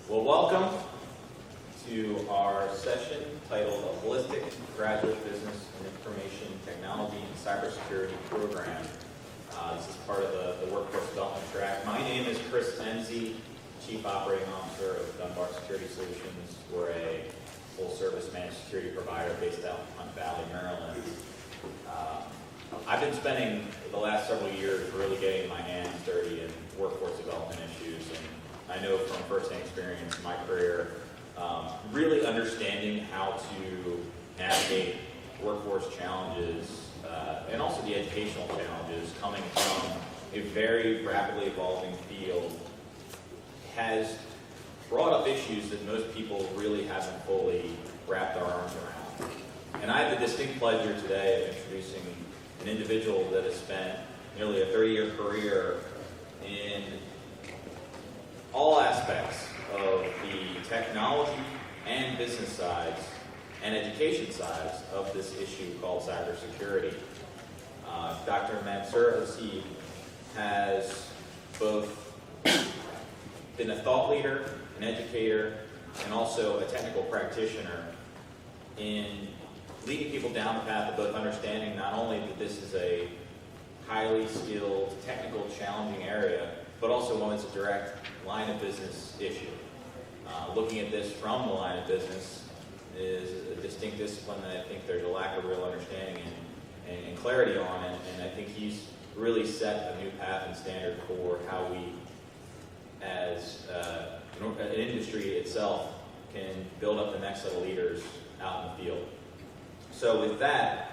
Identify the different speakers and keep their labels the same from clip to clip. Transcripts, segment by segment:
Speaker 1: Well, welcome to our session titled A Holistic Graduate Business and Information Technology and Cybersecurity Program. This is part of the Workforce Development track. My name is Chris Enzi, Chief Operating Officer of Dunbar Security Solutions. We're a full-service managed security provider based out in Hunt Valley, Maryland. I've been spending the last several years really getting my hands dirty in workforce development issues, and I know from first-hand experience in my career, really understanding how to navigate workforce challenges and also the educational challenges coming from a very rapidly evolving field has brought up issues that most people really haven't fully wrapped our arms around. And I have the distinct pleasure today of introducing an individual that has spent nearly a 30-year career in all aspects of the technology and business sides and education sides of this issue called cybersecurity. Dr. Mansur Hasib has both been a thought leader, an educator, and also a technical practitioner in leading people down the path of both understanding not only that this is a highly skilled, technical, challenging area, but also one that's a direct line of business issue. Looking at this from the line of business is a distinct discipline that I think there's a lack of real understanding and clarity on, and I think he's really set a new path and standard for how we, as an industry itself, can build up the next set of leaders out in the field. So with that,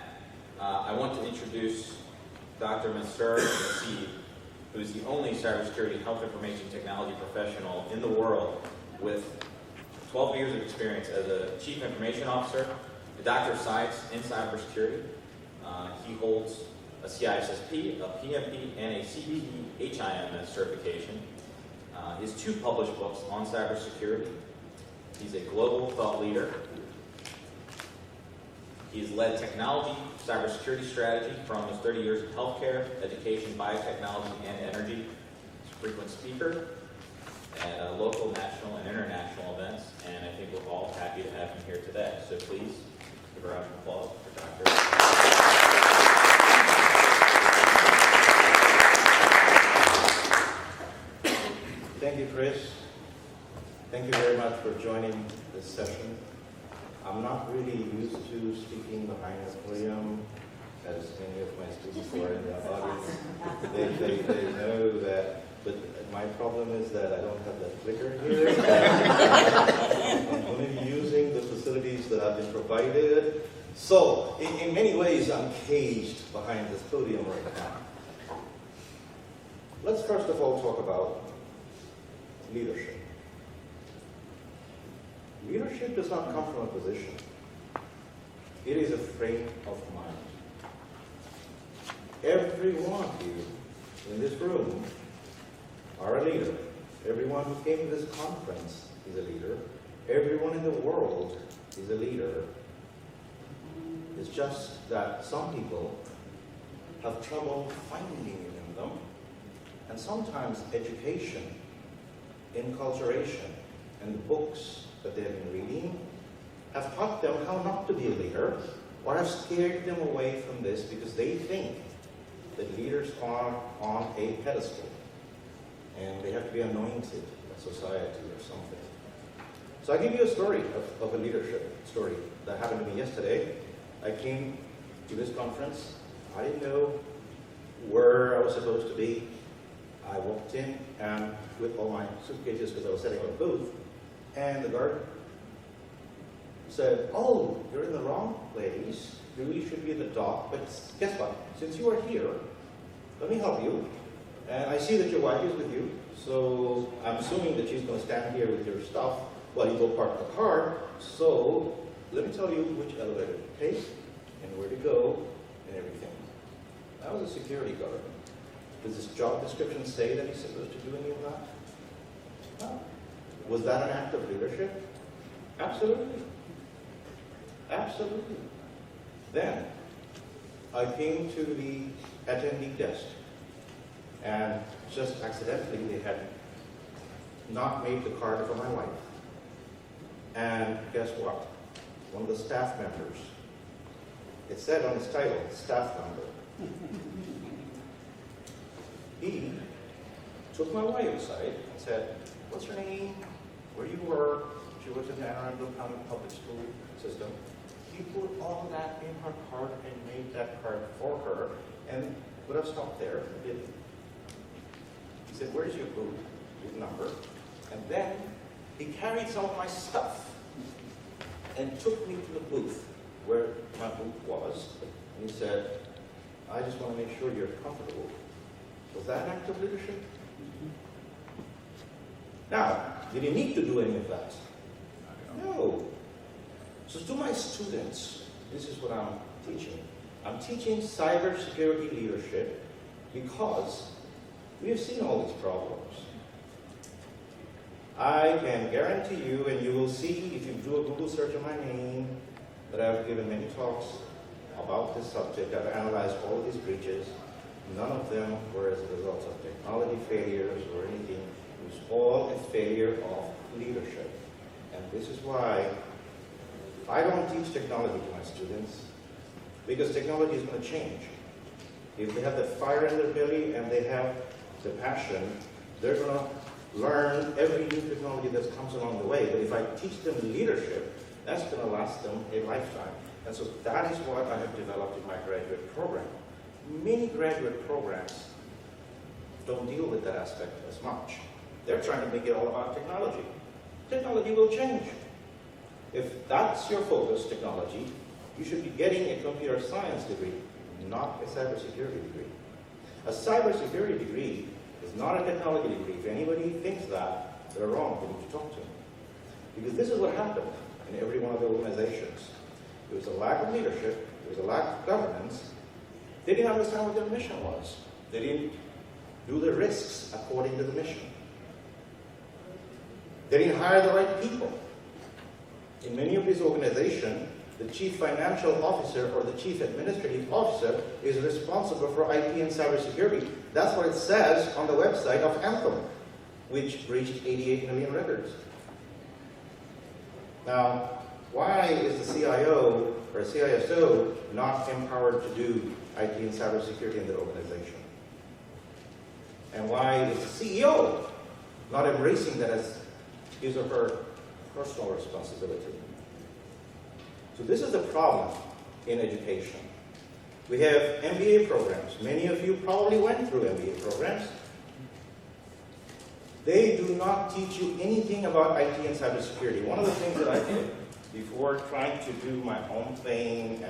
Speaker 1: I want to introduce Dr. Mansur Hasib, who is the only cybersecurity health information technology professional in the world with 12 years of experience as a Chief Information Officer, a Doctor of Science in Cybersecurity. He holds a CISSP, a PMP, and a CPE-HIMS certification. He has 2 published books on cybersecurity. He's a global thought leader. He's led technology, cybersecurity strategy from his 30 years of healthcare, education, biotechnology, and energy. He's a frequent speaker at local, national, and international events, and I think we're all happy to have him here today. So please give a round of applause for Dr.
Speaker 2: Thank you, Chris. Thank you very much for joining this session. I'm not really used to speaking behind a podium, as many of my students who are in the audience. They know that, but my problem is that I don't have that clicker here. I'm only using the facilities that have been provided. So, in many ways, I'm caged behind this podium right now. Let's first of all talk about leadership. Leadership does not come from a position. It is a frame of mind. Every one of you in this room are a leader. Everyone who came to this conference is a leader. Everyone in the world is a leader. It's just that some people have trouble finding it in them, and sometimes education, enculturation, and the books that they have been reading have taught them how not to be a leader, or have scared them away from this because they think that leaders are on a pedestal and they have to be anointed by society or something. So I give you a story of a leadership story that happened to me yesterday. I came to this conference. I didn't know where I was supposed to be. I walked in and with all my suitcases because I was setting up a booth, and the guard said, "Oh, you're in the wrong place. You really should be at the dock, but guess what? Since you are here, let me help you. And I see that your wife is with you, so I'm assuming that she's going to stand here with your stuff while you go park the car. So let me tell you which elevator to take and where to go and everything." I was a security guard. Does this job description say that he's supposed to do any of that? No. Was that an act of leadership? Absolutely. Absolutely. Then, I came to the attending desk, and just accidentally they had not made the card for my wife. And guess what? One of the staff members, it said on his title, staff member. He took my wife aside and said, "What's her name? Where do you work?" She works in the Anne Arundel County Public School System. He put all that in her card and made that card for her, and would have stopped there. He didn't. He said, "Where's your booth?" His number. And then he carried some of my stuff and took me to the booth where my booth was. And he said, "I just want to make sure you're comfortable." Was that an act of leadership? Now, did he need to do any of that? No. So to my students, this is what I'm teaching. I'm teaching cybersecurity leadership because we have seen all these problems. I can guarantee you, and you will see if you do a Google search of my name, that I've given many talks about this subject. I've analyzed all of these breaches. None of them were as a result of technology failures or anything. It was all a failure of leadership. And this is why I don't teach technology to my students, because technology is going to change. If they have the fire in their belly and they have the passion, they're going to learn every new technology that comes along the way. But if I teach them leadership, that's going to last them a lifetime. And so that is what I have developed in my graduate program. Many graduate programs don't deal with that aspect as much. They're trying to make it all about technology. Technology will change. If that's your focus, technology, you should be getting a computer science degree, not a cybersecurity degree. A cybersecurity degree is not a technology degree. If anybody thinks that, they're wrong. They need to talk to them. Because this is what happened in every one of the organizations. There was a lack of leadership. There was a lack of governance. They didn't understand what their mission was. They didn't do the risks according to the mission. They didn't hire the right people. In many of these organizations, the chief financial officer or the chief administrative officer is responsible for IT and cybersecurity. That's what it says on the website of Anthem, which breached 88 million records. Now, why is the CIO or CISO not empowered to do IT and cybersecurity in their organization? And why is the CEO not embracing that as his or her personal responsibility? So this is the problem in education. We have MBA programs. Many of you probably went through MBA programs. They do not teach you anything about IT and cybersecurity. One of the things that I did before trying to do my own thing,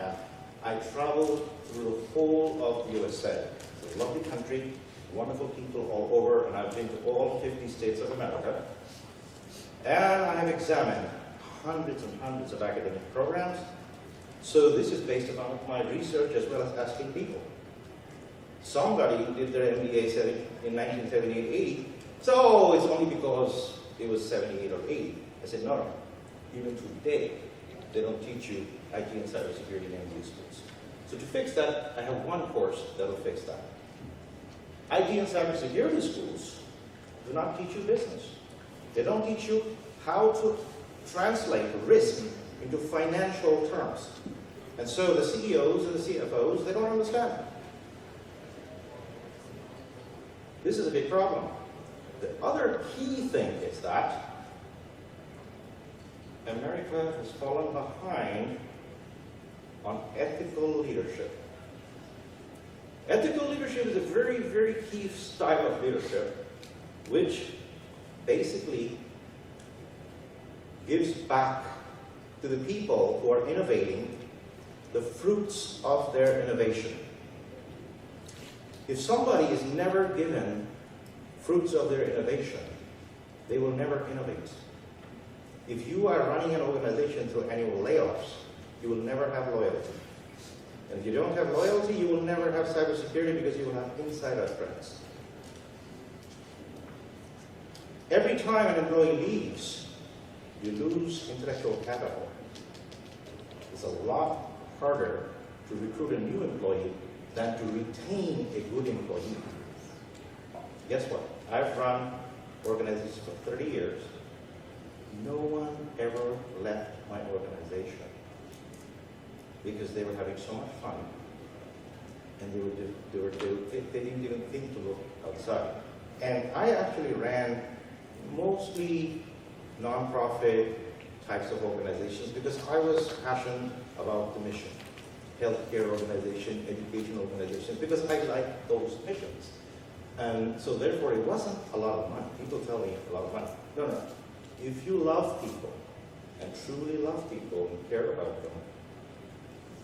Speaker 2: I traveled through the whole of the USA. It's a lovely country, wonderful people all over, and I've been to all 50 states of America. And I have examined hundreds and hundreds of academic programs. So this is based upon my research as well as asking people. Somebody did their MBA in 1978-80. So it's only because it was 78 or 80. I said, no. Even today, they don't teach you IT and cybersecurity in MBA schools. So to fix that, I have one course that will fix that. IT and cybersecurity schools do not teach you business. They don't teach you how to translate risk into financial terms. And so the CEOs and the CFOs, they don't understand. This is a big problem. The other key thing is that America has fallen behind on ethical leadership. Ethical leadership is a very, very key style of leadership, which basically gives back to the people who are innovating the fruits of their innovation. If somebody is never given fruits of their innovation, they will never innovate. If you are running an organization through annual layoffs, you will never have loyalty. And if you don't have loyalty, you will never have cybersecurity because you will have insider threats. Every time an employee leaves, you lose intellectual capital. It's a lot harder to recruit a new employee than to retain a good employee. Guess what? I've run organizations for 30 years. No one ever left my organization because they were having so much fun, and they didn't even think to look outside. And I actually ran mostly nonprofit types of organizations because I was passionate about the mission. Healthcare organization, education organizations, because I like those missions. And so therefore it wasn't a lot of money. People tell me a lot of money. No, no. If you love people and truly love people and care about them,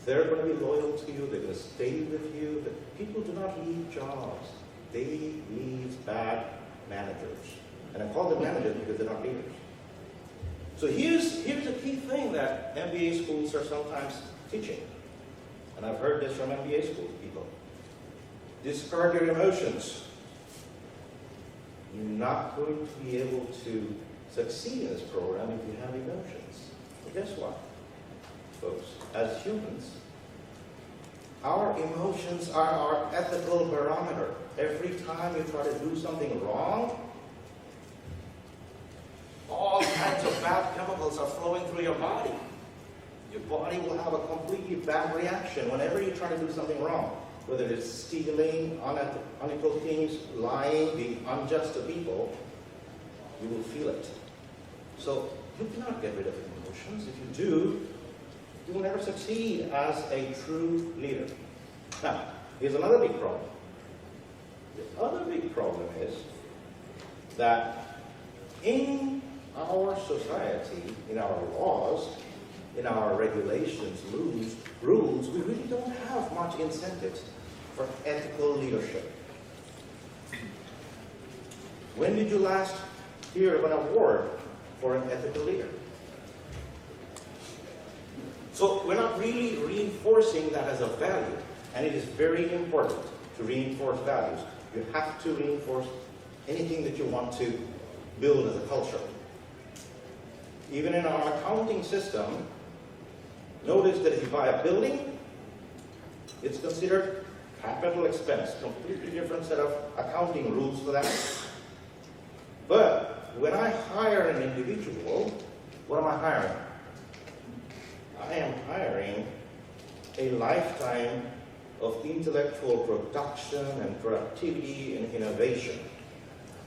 Speaker 2: they're going to be loyal to you, they're going to stay with you. People do not leave jobs. They leave bad managers. And I call them managers because they're not leaders. So here's a key thing that MBA schools are sometimes teaching. And I've heard this from MBA school people. Discard your emotions. You're not going to be able to succeed in this program if you have emotions. But guess what, folks? As humans, our emotions are our ethical barometer. Every time you try to do something wrong, all kinds of bad chemicals are flowing through your body. Your body will have a completely bad reaction whenever you try to do something wrong. Whether it's stealing, unequal things, lying, being unjust to people, you will feel it. So you cannot get rid of emotions. If you do, you will never succeed as a true leader. Now, here's another big problem. The other big problem is that in our society, in our laws, in our regulations, rules, we really don't have much incentives for ethical leadership. When did you last hear of an award for an ethical leader? So we're not really reinforcing that as a value, and it is very important to reinforce values. You have to reinforce anything that you want to build as a culture. Even in our accounting system, notice that if you buy a building, it's considered capital expense, completely different set of accounting rules for that. But when I hire an individual, what am I hiring? I am hiring a lifetime of intellectual production and productivity and innovation.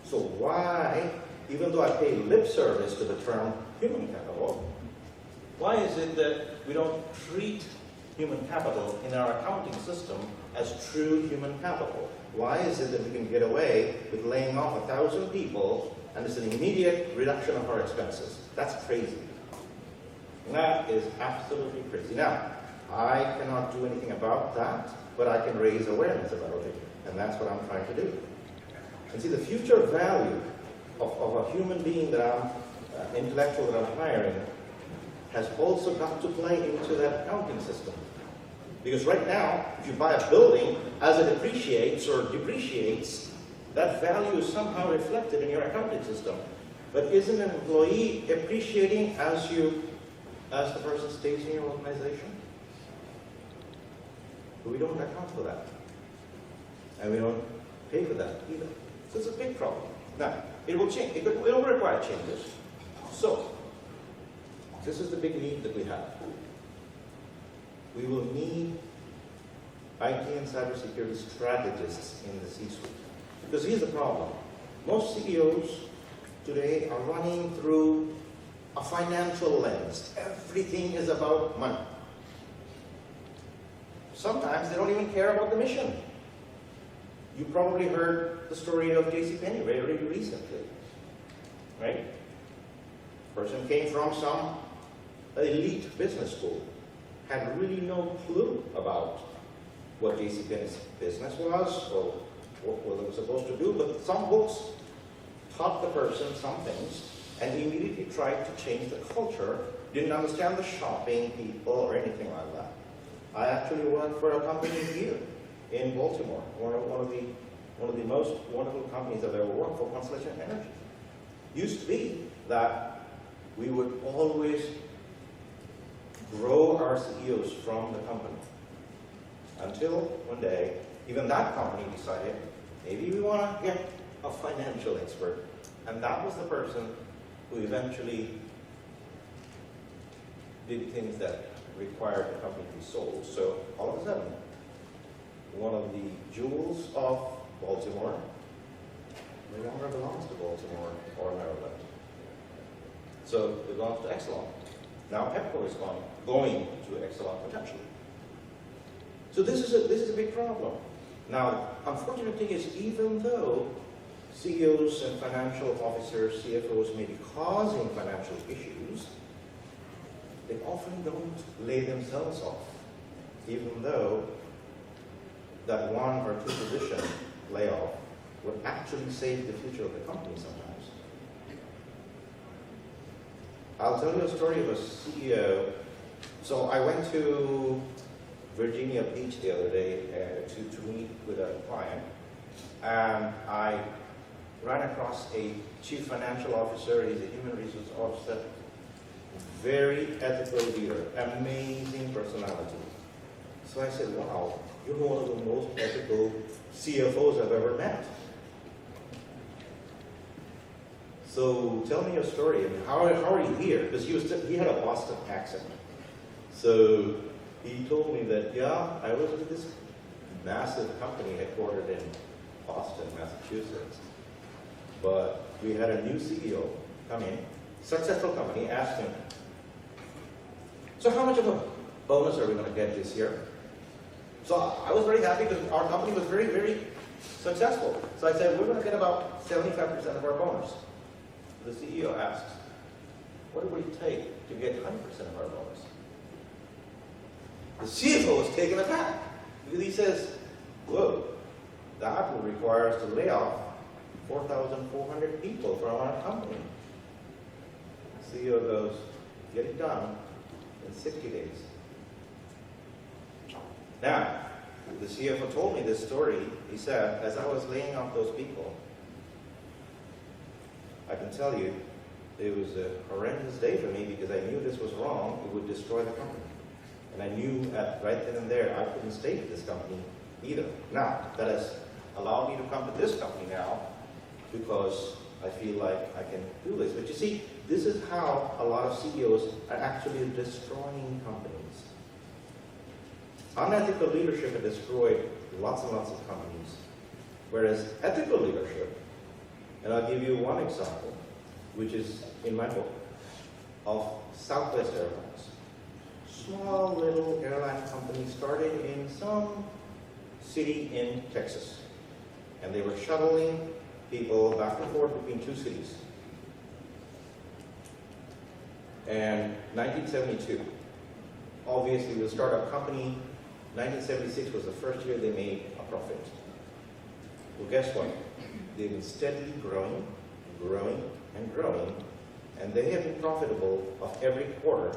Speaker 2: So why, even though I pay lip service to the term human capital, why is it that we don't treat human capital in our accounting system as true human capital? Why is it that we can get away with laying off 1,000 people and it's an immediate reduction of our expenses? That's crazy. That is absolutely crazy. Now, I cannot do anything about that, but I can raise awareness about it, and that's what I'm trying to do. And see, the future value of a human being that I'm, intellectual that I'm hiring, has also got to play into that accounting system. Because right now, if you buy a building, as it appreciates or depreciates, that value is somehow reflected in your accounting system. But isn't an employee appreciating as the person stays in your organization? But we don't account for that. And we don't pay for that either. So it's a big problem. Now, it will change. It will require changes. So, this is the big need that we have. We will need IT and cybersecurity strategists in the C-suite. Because here's the problem. Most CEOs today are running through a financial lens. Everything is about money. Sometimes they don't even care about the mission. You probably heard the story of JCPenney very recently, right? Person came from some elite business school, had really no clue about what JCPenney's business was or what it was supposed to do, but some books taught the person some things, and he immediately tried to change the culture, didn't understand the shopping people or anything like that. I actually worked for a company here in Baltimore, one of the most wonderful companies I've ever worked for, Constellation Energy. Used to be that we would always grow our CEOs from the company. Until one day, even that company decided, maybe we want to get a financial expert And that was the person who eventually did things that required the company to be sold. So all of a sudden, one of the jewels of Baltimore no longer belongs to Baltimore or Maryland. So it belongs to Exelon. Now Pepco is going to Exelon potentially. So this is a big problem. Now, unfortunate thing is, even though CEOs and financial officers, CFOs may be causing financial issues, they often don't lay themselves off, even though that 1 or 2 position layoff would actually save the future of the company sometimes. I'll tell you a story of a CEO. So I went to Virginia Beach the other day to meet with a client, and I ran across a chief financial officer. He's a human resource officer, very ethical leader, amazing personality. So I said, wow, you're one of the most ethical CFOs I've ever met. So tell me your story. I mean, how are you here? Because he had a Boston accent. So he told me that, yeah, I was with this massive company headquartered in Boston, Massachusetts. But we had a new CEO come in, successful company, asked him, so how much of a bonus are we going to get this year? So I was very happy because our company was very, very successful. So I said, we're going to get about 75% of our bonus. The CEO asks, what would it take to get 100% of our bonus? The CFO is taken aback because he says, whoa, that would require us to lay off 4,400 people from our company. The CEO goes, get it done in 60 days. Now, the CFO told me this story. He said, as I was laying off those people, I can tell you, it was a horrendous day for me because I knew this was wrong. It would destroy the company. And I knew right then and there I couldn't stay with this company either. Now, that has allowed me to come to this company now because I feel like I can do this. But you see, this is how a lot of CEOs are actually destroying companies. Unethical leadership has destroyed lots and lots of companies, whereas ethical leadership, and I'll give you one example, which is in my book, of Southwest Airlines. Small little airline company started in some city in Texas, and they were shuttling people back and forth between 2 cities. And 1972, obviously the startup company, 1976 was the first year they made a profit. Well, guess what? They've been steadily growing, growing, and growing, and they have been profitable of every quarter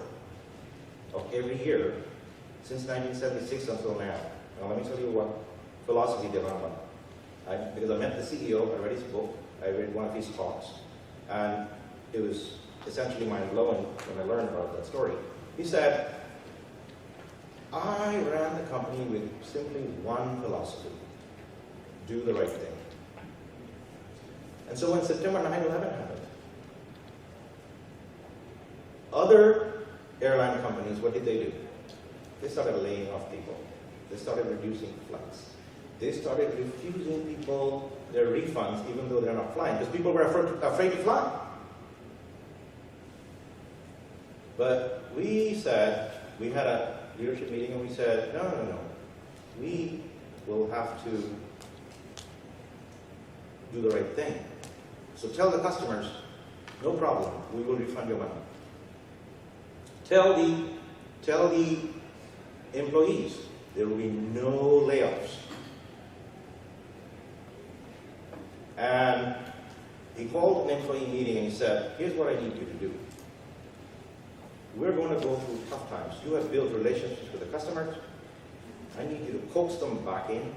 Speaker 2: of every year since 1976 until now. Now let me tell you what philosophy they're on. Because I met the CEO, I read his book, I read one of his talks, and it was essentially mind-blowing when I learned about that story. He said, I ran the company with simply one philosophy: do the right thing. And so when September 9/11 happened, other airline companies, what did they do? They started laying off people. They started reducing flights. They started refusing people their refunds even though they're not flying, because people were afraid to fly. But we said, we had a leadership meeting and we said, no. We will have to do the right thing. So tell the customers, no problem, we will refund your money. Tell the employees, there will be no layoffs. And he called an employee meeting and he said, here's what I need you to do. We're going to go through tough times. You have built relationships with the customers. I need you to coax them back in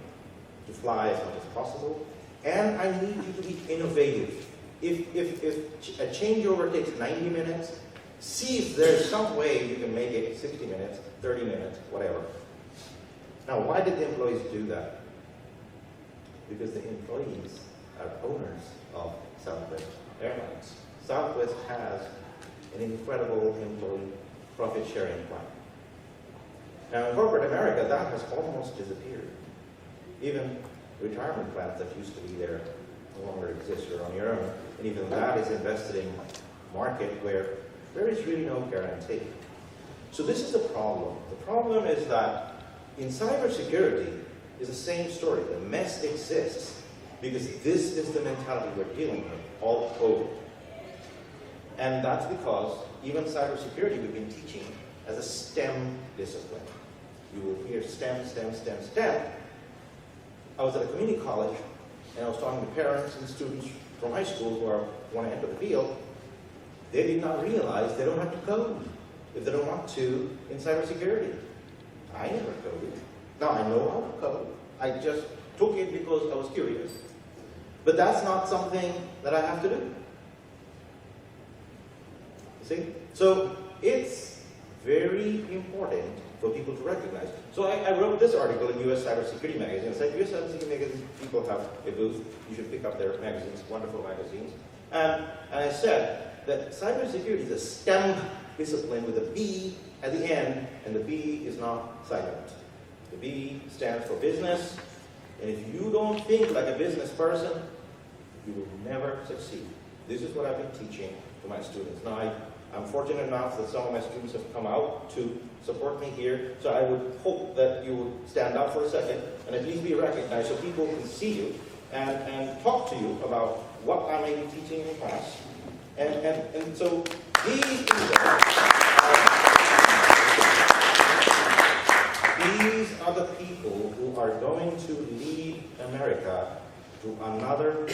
Speaker 2: to fly as much as possible. And I need you to be innovative. If a changeover takes 90 minutes, see if there's some way you can make it 60 minutes, 30 minutes, whatever. Now, why did the employees do that? Because the employees are owners of Southwest Airlines. Southwest has an incredible employee profit sharing plan. Now in corporate America, that has almost disappeared. Even retirement plans that used to be there no longer exist. You're on your own. And even that is invested in a market where there is really no guarantee. So this is the problem. The problem is that in cybersecurity is the same story. The mess exists because this is the mentality we're dealing with all over. And that's because even cybersecurity we've been teaching as a STEM discipline. You will hear STEM, STEM, STEM, STEM. I was at a community college and I was talking to parents and students from high school who want to enter the field. They did not realize they don't have to code if they don't want to in cybersecurity. I never coded. Now I know how to code. I just took it because I was curious. But that's not something that I have to do. You see? So it's very important for people to recognize. So I wrote this article in US Cybersecurity magazine. I said, US Cybersecurity magazine people have a booth. You should pick up their magazines, wonderful magazines. And I said that cybersecurity is a STEM discipline with a B at the end, and the B is not silent. The B stands for business, and if you don't think like a business person, you will never succeed. This is what I've been teaching to my students. Now, I'm fortunate enough that some of my students have come out to support me here, so I would hope that you would stand up for a second and at least be recognized so people can see you and talk to you about what I may be teaching in class. And so these are the people who are going to lead America to another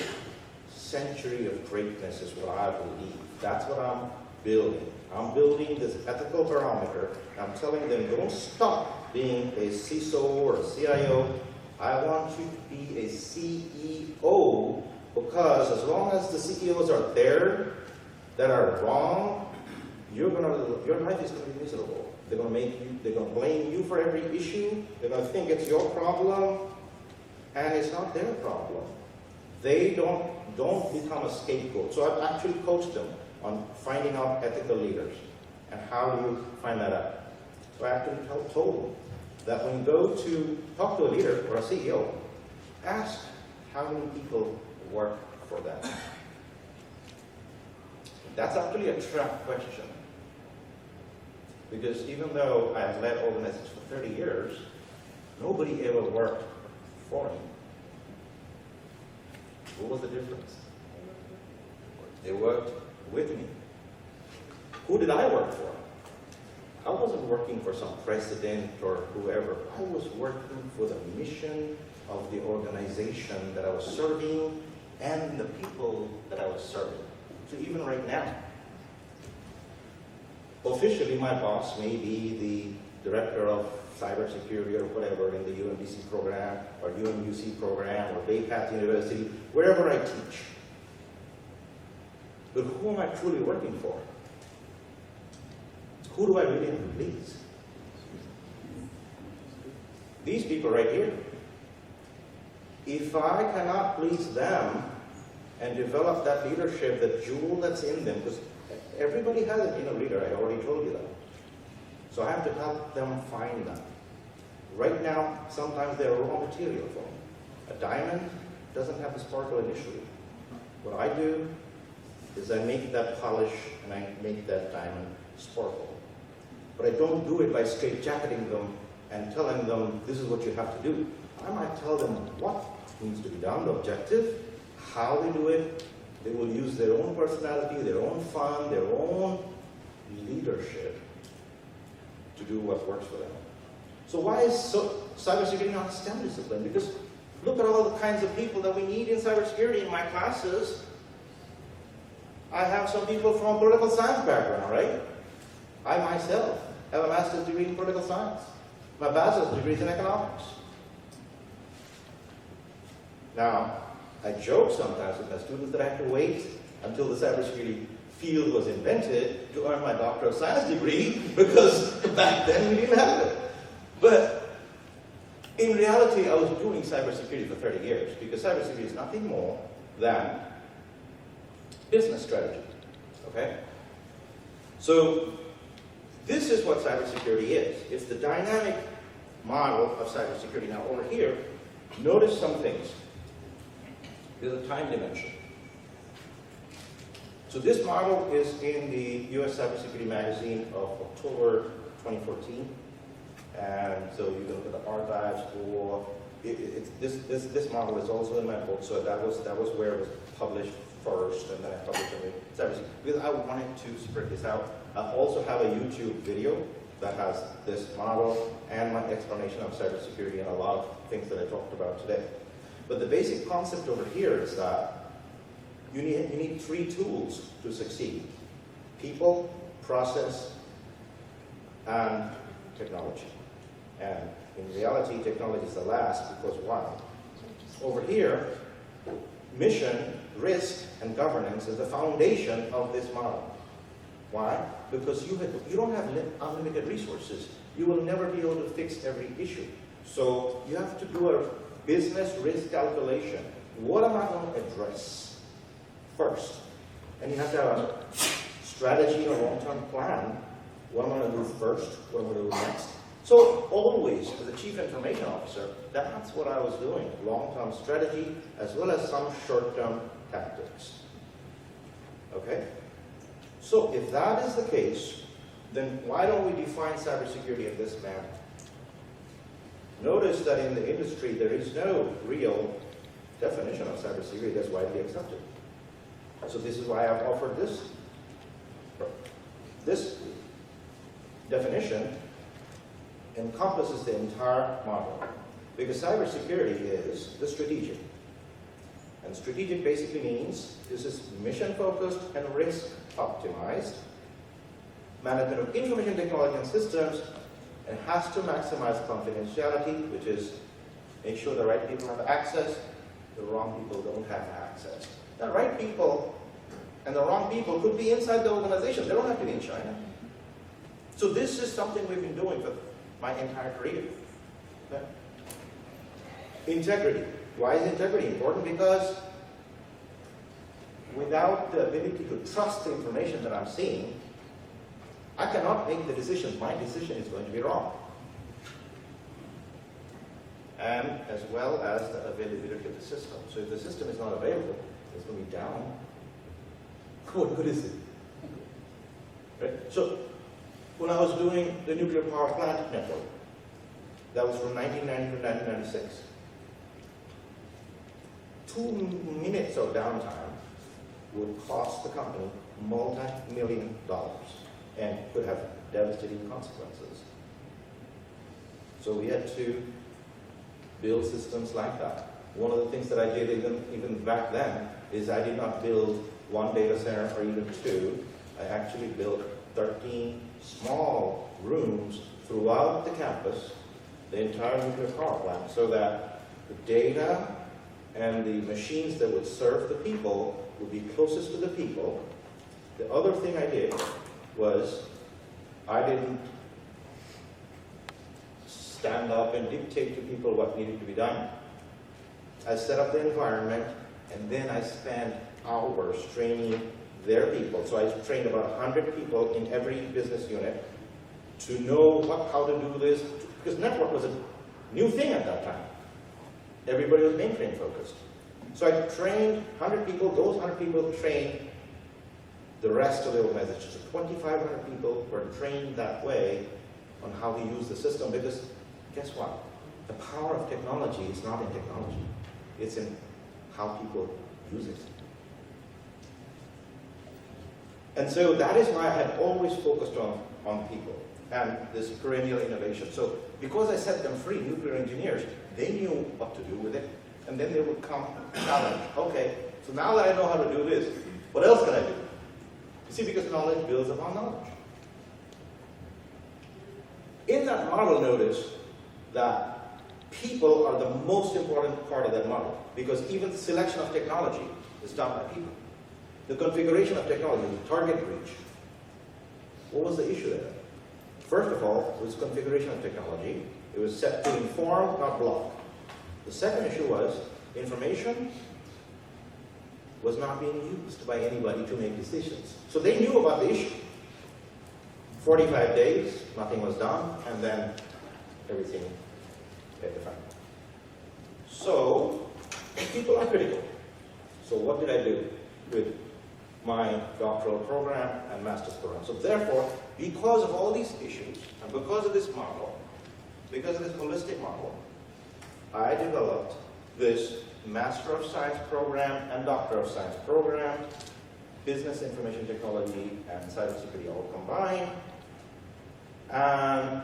Speaker 2: century of greatness is what I believe. That's what I'm building. I'm building this ethical barometer. I'm telling them, don't stop being a CISO or a CIO. I want you to be a CEO, because as long as the CEOs are there that are wrong, your life is going to be miserable. They're going to blame you for every issue. They're going to think it's your problem, and it's not their problem. They don't become a scapegoat. So I've actually coached them on finding out ethical leaders. And how do you find that out? So I actually told them that when you go to talk to a leader or a CEO, ask how many people work for them. That's actually a trap question. Because even though I have led organizations for 30 years, nobody ever worked for me. What was the difference? They worked with me. Who did I work for? I wasn't working for some president or whoever. I was working for the mission of the organization that I was serving and the people that I was serving. So even right now, officially my boss may be the director of cybersecurity or whatever in the UMBC program or UMUC program or Bay Path University, wherever I teach. But who am I truly working for? Who do I really have to please? These people right here. If I cannot please them and develop that leadership, the jewel that's in them, because everybody has an inner leader, I already told you that. So I have to help them find that. Right now, sometimes they're raw material for me. A diamond doesn't have the sparkle initially. What I do is I make that polish and I make that diamond sparkle. But I don't do it by straitjacketing them and telling them this is what you have to do. I might tell them what needs to be done, the objective, how they do it. They will use their own personality, their own fun, their own leadership to do what works for them. So why is cybersecurity not a STEM discipline? Because look at all the kinds of people that we need in cybersecurity in my classes. I have some people from a political science background, right? I myself have a master's degree in political science. My bachelor's degree is in economics. Now, I joke sometimes with my students that I have to wait until the cybersecurity field was invented to earn my Doctor of Science degree, because back then we didn't have it. But in reality, I was doing cybersecurity for 30 years, because cybersecurity is nothing more than business strategy. Okay? So this is what cybersecurity is. It's the dynamic model of cybersecurity. Now over here, notice some things. There's a time dimension. So this model is in the US Cybersecurity magazine of October 2014. And so you can look at the archives, or this model is also in my book. So that was where it was published first, and then I published it in cybersecurity. Because I wanted to spread this out. I also have a YouTube video that has this model and my explanation of cybersecurity and a lot of things that I talked about today. But the basic concept over here is that you need three tools to succeed: people, process, and technology. And in reality, technology is the last, because why? Over here, mission, risk, and governance is the foundation of this model. Why? Because you don't have unlimited resources. You will never be able to fix every issue. So you have to do a business risk calculation. What am I going to address first? And you have to have a strategy and a long-term plan. What am I going to do first? What am I going to do next? So always, as a chief information officer, that's what I was doing. Long-term strategy, as well as some short-term tactics. Okay? So if that is the case, then why don't we define cybersecurity in this manner? Notice that in the industry, there is no real definition of cybersecurity that's widely accepted. So this is why I've offered this. This definition encompasses the entire model, because cybersecurity is the strategic. And strategic basically means this is mission-focused and risk-optimized management of information technology and systems, and has to maximize confidentiality, which is make sure the right people have access, the wrong people don't have access. The right people and the wrong people could be inside the organization. They don't have to be in China. So this is something we've been doing for my entire career. Okay? Integrity. Why is integrity important? Because without the ability to trust the information that I'm seeing, I cannot make the decision. My decision is going to be wrong. And as well as the availability of the system. So if the system is not available, it's going to be down. What good is it? Right? So when I was doing the nuclear power plant network, that was from 1990 to 1996. 2 minutes of downtime would cost the company multi-million dollars and could have devastating consequences. So we had to build systems like that. One of the things that I did even back then is I did not build one data center or even two. I actually built 13 small rooms throughout the campus, the entire nuclear power plant, so that the data and the machines that would serve the people would be closest to the people. The other thing I did was I didn't stand up and dictate to people what needed to be done. I set up the environment, and then I spent hours training their people. So I trained about 100 people in every business unit to know how to do this, because network was a new thing at that time. Everybody was mainframe focused. So I trained 100 people, those 100 people trained the rest of the organization. So 2,500 people were trained that way on how to use the system, because guess what? The power of technology is not in technology. It's in how people use it. And so that is why I had always focused on people and this perennial innovation. So because I set them free, nuclear engineers, they knew what to do with it. And then they would come challenge. Okay, so now that I know how to do this, what else can I do? You see, because knowledge builds upon knowledge. In that model, notice that people are the most important part of that model, because even the selection of technology is done by people. The configuration of technology, the target reach. What was the issue there? First of all, it was configuration of technology. It was set to inform, not block. The second issue was information was not being used by anybody to make decisions. So they knew about the issue. 45 days, nothing was done, and then everything hit the fan. So people are critical. So what did I do with my doctoral program and master's program? So therefore, because of all these issues, and because of this model, because of this holistic model, I developed this Master of Science program and Doctor of Science program, Business Information Technology and Cybersecurity all combined. And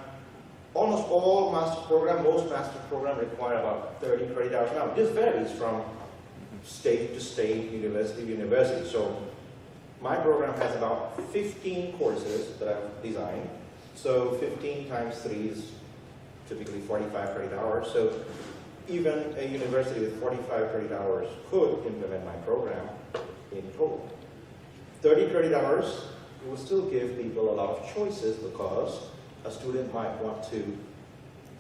Speaker 2: almost all master's program, most master's program require about 30 credit hours. Now, this varies from state to state, university to university. So my program has about 15 courses that I've designed. So 15 times 3 is typically 45 credit hours. So even a university with 45 credit hours could implement my program in total. 30 credit hours will still give people a lot of choices because a student might want to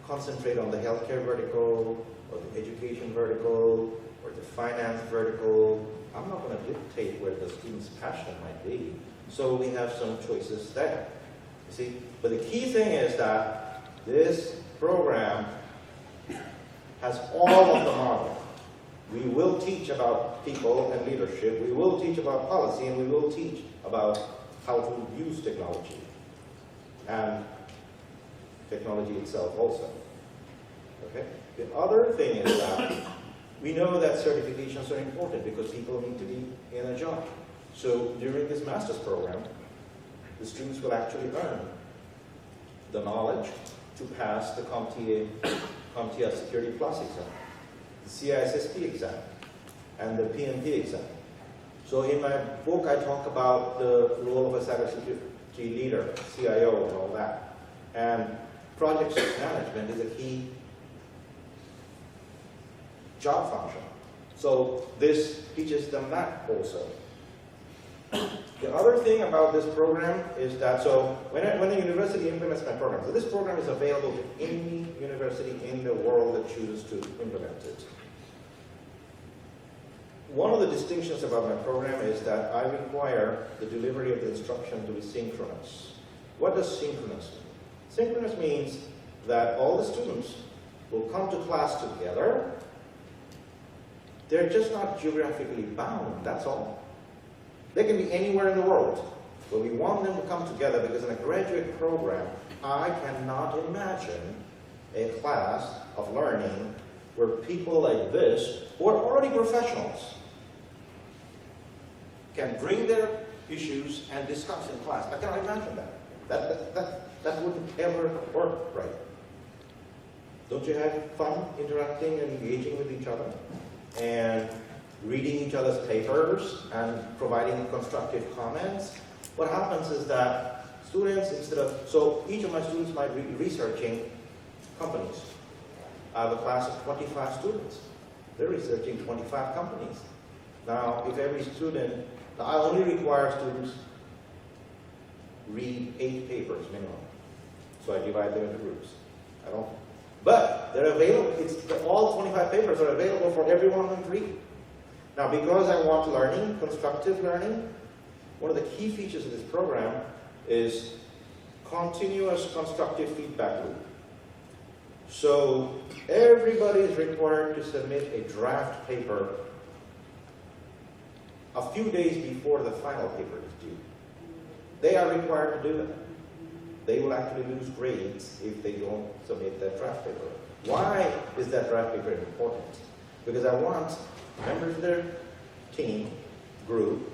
Speaker 2: concentrate on the healthcare vertical, or the education vertical, or the finance vertical. I'm not going to dictate where the student's passion might be. So we have some choices there. You see? But the key thing is that this program has all of the model. We will teach about people and leadership. We will teach about policy, and we will teach about how to use technology. And technology itself also. Okay? The other thing is that we know that certifications are important because people need to be in a job. So during this master's program, the students will actually earn the knowledge to pass the CompTIA Security Plus exam, the CISSP exam, and the PMP exam. So in my book, I talk about the role of a cybersecurity leader, CIO, and all that. And project management is a key job function. So this teaches them that also. The other thing about this program is that, so when a university implements my program, so this program is available to any university in the world that chooses to implement it. One of the distinctions about my program is that I require the delivery of the instruction to be synchronous. What does synchronous mean? Synchronous means that all the students will come to class together. They're just not geographically bound, that's all. They can be anywhere in the world, but we want them to come together because in a graduate program, I cannot imagine a class of learning where people like this, who are already professionals, can bring their issues and discuss in class. I cannot imagine that. That wouldn't ever work, right? Don't you have fun interacting and engaging with each other? And reading each other's papers and providing constructive comments? What happens is that students, so each of my students might be researching companies. I have a class of 25 students. They're researching 25 companies. Now, if every student, I only require students read 8 papers minimum. So I divide them into groups. But they're available, all 25 papers are available for everyone to read. Now, because I want learning, constructive learning, one of the key features of this program is continuous constructive feedback loop. So everybody is required to submit a draft paper a few days before the final paper is due. They are required to do that. They will actually lose grades if they don't submit that draft paper. Why is that draft paper important? Because I want members of their team, group,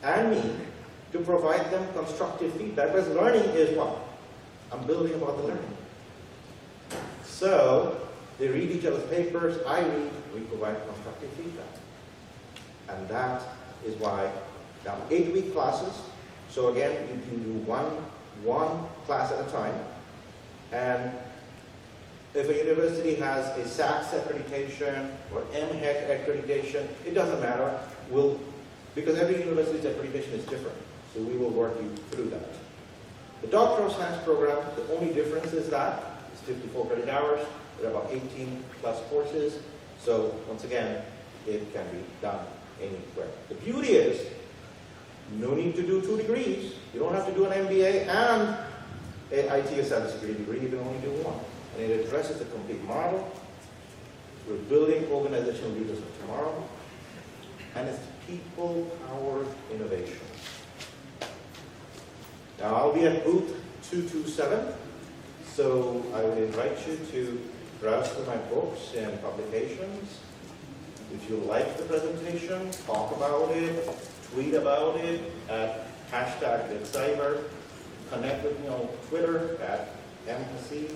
Speaker 2: and me to provide them constructive feedback. Because learning is what? I'm building about the learning. So they read each other's papers, I read, we provide constructive feedback. And that is why, now 8-week classes, so again, you can do one class at a time. And if a university has a SACS accreditation or MHEC accreditation, it doesn't matter. Because every university's accreditation is different. So we will work you through that. The Doctor of Science program, the only difference is that it's 54 credit hours. There are about 18 plus courses. So once again, it can be done anywhere. The beauty is, no need to do 2 degrees. You don't have to do an MBA and an IT or cybersecurity degree. You can only do 1. And it addresses the complete model. We're building organizational leaders of tomorrow. And it's people-powered innovation. Now, I'll be at booth 227. So I would invite you to browse through my books and publications. If you like the presentation, talk about it, tweet about it at #LetCyber. Connect with me on Twitter at @mhasib.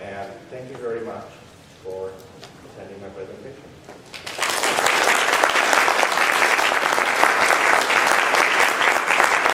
Speaker 2: And thank you very much for attending my presentation.